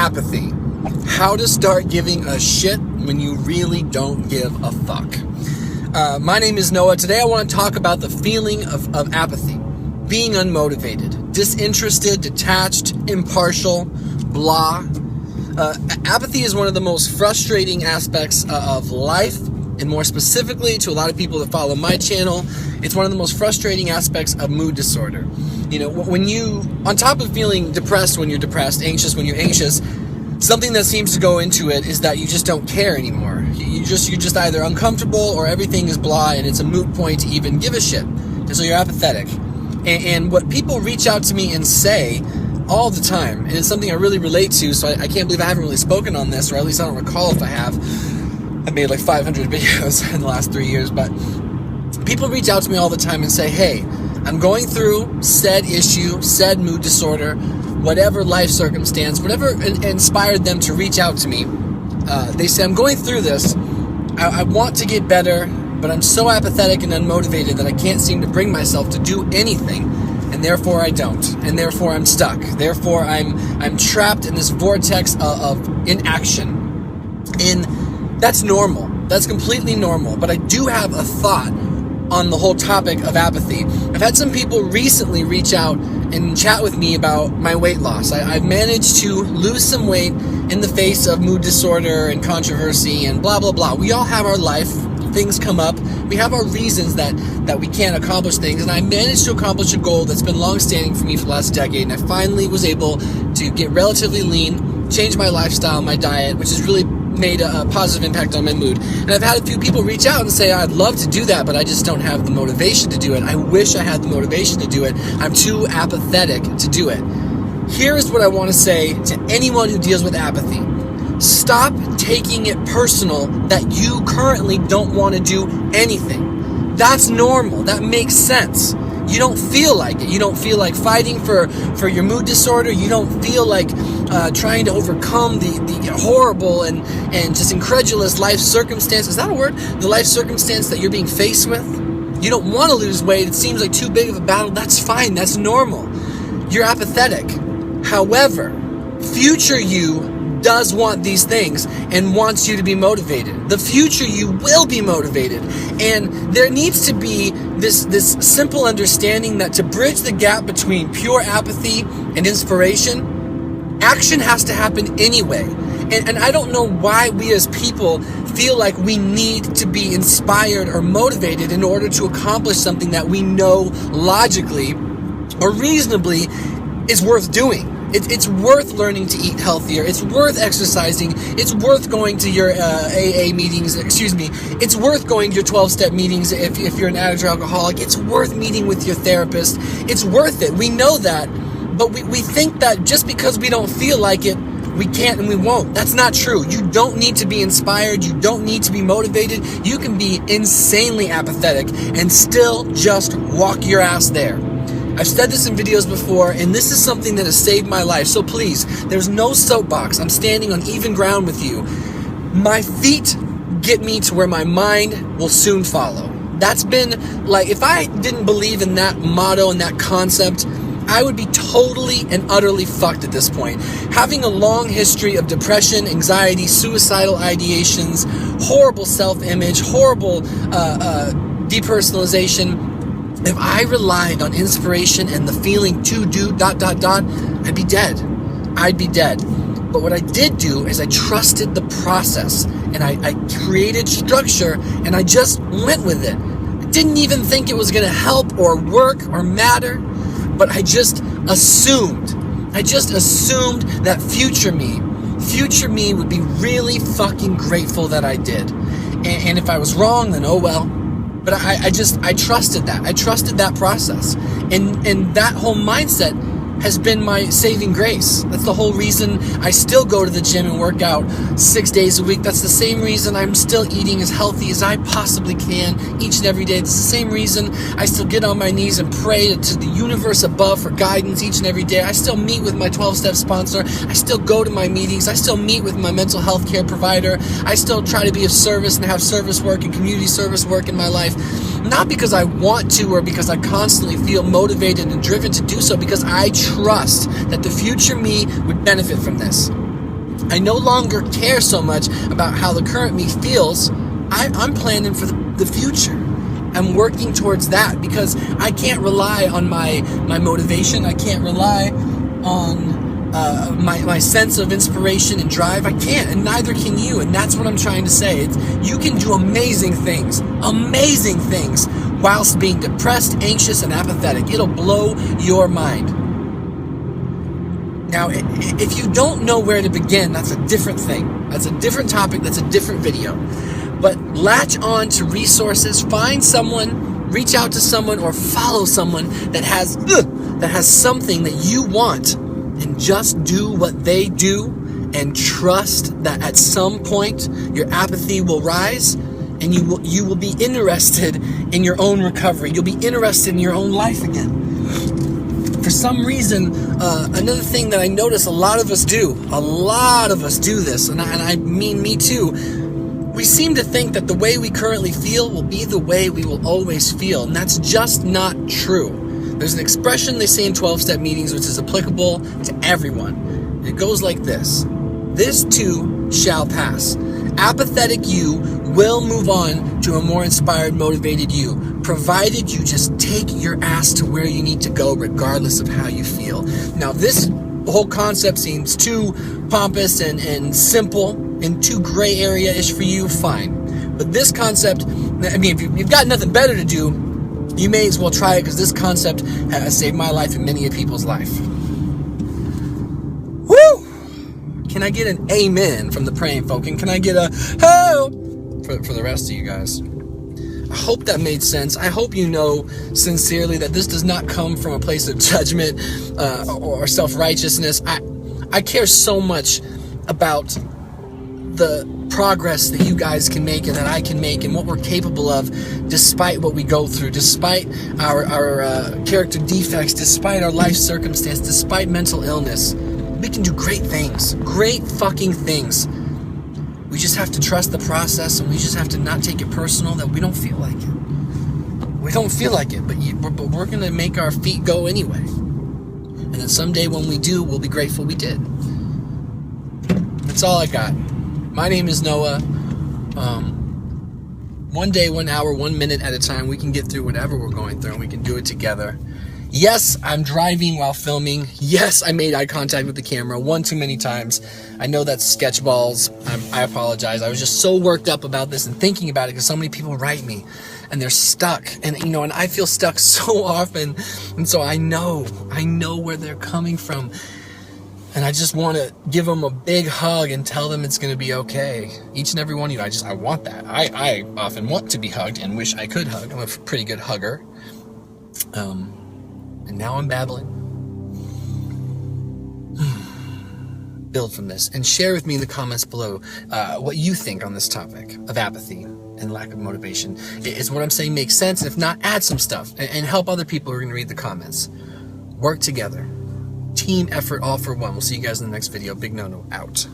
Apathy. How to start giving a shit when you really don't give a fuck. My name is Noah. Today I want to talk about the feeling of apathy. Being unmotivated, disinterested, detached, impartial, blah. Apathy is one of the most frustrating aspects of life, and more specifically to a lot of people that follow my channel, it's one of the most frustrating aspects of mood disorder. You know, when you, on top of feeling depressed when you're depressed, anxious when you're anxious, something that seems to go into it is that you just don't care anymore. You're just either uncomfortable or everything is blah and it's a moot point to even give a shit. And so you're apathetic. And what people reach out to me and say all the time, and it's something I really relate to, so I can't believe I haven't really spoken on this, or at least I don't recall if I have. I made like 500 videos in the last 3 years, but people reach out to me all the time and say, hey, I'm going through said issue, said mood disorder, whatever life circumstance, whatever inspired them to reach out to me. They say, I'm going through this. I want to get better, but I'm so apathetic and unmotivated that I can't seem to bring myself to do anything. And therefore I don't. And therefore I'm stuck. Therefore I'm trapped in this vortex of inaction. And that's normal. That's completely normal. But I do have a thought on the whole topic of apathy. I've had some people recently reach out and chat with me about my weight loss. I've managed to lose some weight in the face of mood disorder and controversy and blah, blah, blah. We all have our life. Things come up. We have our reasons that we can't accomplish things. And I managed to accomplish a goal that's been long-standing for me for the last decade. And I finally was able to get relatively lean, change my lifestyle, my diet, which has really made a positive impact on my mood. And I've had a few people reach out and say, I'd love to do that, but I just don't have the motivation to do it. I wish I had the motivation to do it. I'm too apathetic to do it. Here is what I want to say to anyone who deals with apathy. Stop taking it personal that you currently don't want to do anything. That's normal. That makes sense. You don't feel like it. You don't feel like fighting for your mood disorder. You don't feel like trying to overcome the horrible and just incredulous life circumstance. Is that a word? The life circumstance that you're being faced with. You don't want to lose weight. It seems like too big of a battle. That's fine. That's normal. You're apathetic. However, future you does want these things and wants you to be motivated. The future you will be motivated. And there needs to be this simple understanding that to bridge the gap between pure apathy and inspiration, action has to happen anyway. And I don't know why we as people feel like we need to be inspired or motivated in order to accomplish something that we know logically or reasonably is worth doing. It's worth learning to eat healthier. It's worth exercising. It's worth going to your AA meetings. It's worth going to your 12-step meetings if you're an addict or alcoholic. It's worth meeting with your therapist. It's worth it. We know that. But we think that just because we don't feel like it, we can't and we won't. That's not true. You don't need to be inspired. You don't need to be motivated. You can be insanely apathetic and still just walk your ass there. I've said this in videos before, and this is something that has saved my life. So please, there's no soapbox. I'm standing on even ground with you. My feet get me to where my mind will soon follow. That's been, like, if I didn't believe in that motto and that concept, I would be totally and utterly fucked at this point. Having a long history of depression, anxiety, suicidal ideations, horrible self-image, horrible depersonalization. If I relied on inspiration and the feeling to do ... I'd be dead. I'd be dead. But what I did do is I trusted the process and I created structure and I just went with it. I didn't even think it was going to help or work or matter, but I just assumed. That future me would be really fucking grateful that I did. And if I was wrong, then oh well. But I trusted that. I trusted that process. And that whole mindset has been my saving grace. That's the whole reason I still go to the gym and work out 6 days a week. That's the same reason I'm still eating as healthy as I possibly can each and every day. It's the same reason I still get on my knees and pray to the universe above for guidance each and every day. I still meet with my 12-step sponsor. I still go to my meetings. I still meet with my mental health care provider. I still try to be of service and have service work and community service work in my life. Not because I want to or because I constantly feel motivated and driven to do so, because I trust that the future me would benefit from this. I no longer care so much about how the current me feels. I'm planning for the future. I'm working towards that because I can't rely on my motivation. I can't rely on my sense of inspiration and drive. I can't, and neither can you. And that's what I'm trying to say. You can do amazing things whilst being depressed, anxious, and apathetic. It'll blow your mind. Now, if you don't know where to begin, that's a different thing. That's a different topic. That's a different video. But latch on to resources. Find someone, reach out to someone, or follow someone that has something that you want, and just do what they do, and trust that at some point your apathy will rise, and you will be interested in your own recovery. You'll be interested in your own life again. For some reason, another thing that I notice a lot of us do this, and I mean me too, we seem to think that the way we currently feel will be the way we will always feel, and that's just not true. There's an expression they say in 12-step meetings which is applicable to everyone. It goes like this: this too shall pass. Apathetic you will move on to a more inspired, motivated you, provided you just take your ass to where you need to go regardless of how you feel. Now, this whole concept seems too pompous and simple and too gray area-ish for you, fine. But this concept, I mean, if you've got nothing better to do, you may as well try it, because this concept has saved my life and many of people's life. Woo! Can I get an amen from the praying folk? And can I get a ho for the rest of you guys? I hope that made sense. I hope you know sincerely that this does not come from a place of judgment or self-righteousness. I care so much about the progress that you guys can make and that I can make and what we're capable of, despite what we go through, despite our character defects, despite our life circumstance, despite mental illness. We can do great things, great fucking things. We just have to trust the process, and we just have to not take it personal that we don't feel like it. We don't feel like it, but we're going to make our feet go anyway. And then someday when we do, we'll be grateful we did. That's all I got. My name is Noah. One day, 1 hour, 1 minute at a time, we can get through whatever we're going through, and we can do it together. Yes, I'm driving while filming. Yes, I made eye contact with the camera one too many times. I know that's sketchballs. I apologize. I was just so worked up about this and thinking about it because so many people write me and they're stuck. And, and I feel stuck so often. And so I know where they're coming from. And I just want to give them a big hug and tell them it's going to be okay. Each and every one of you, I want that. I often want to be hugged and wish I could hug. I'm a pretty good hugger. And now I'm babbling. Build from this and share with me in the comments below what you think on this topic of apathy and lack of motivation. Is what I'm saying makes sense? If not, add some stuff and help other people who are going to read the comments. Work together. Team effort, all for one. We'll see you guys in the next video. Big No-No out.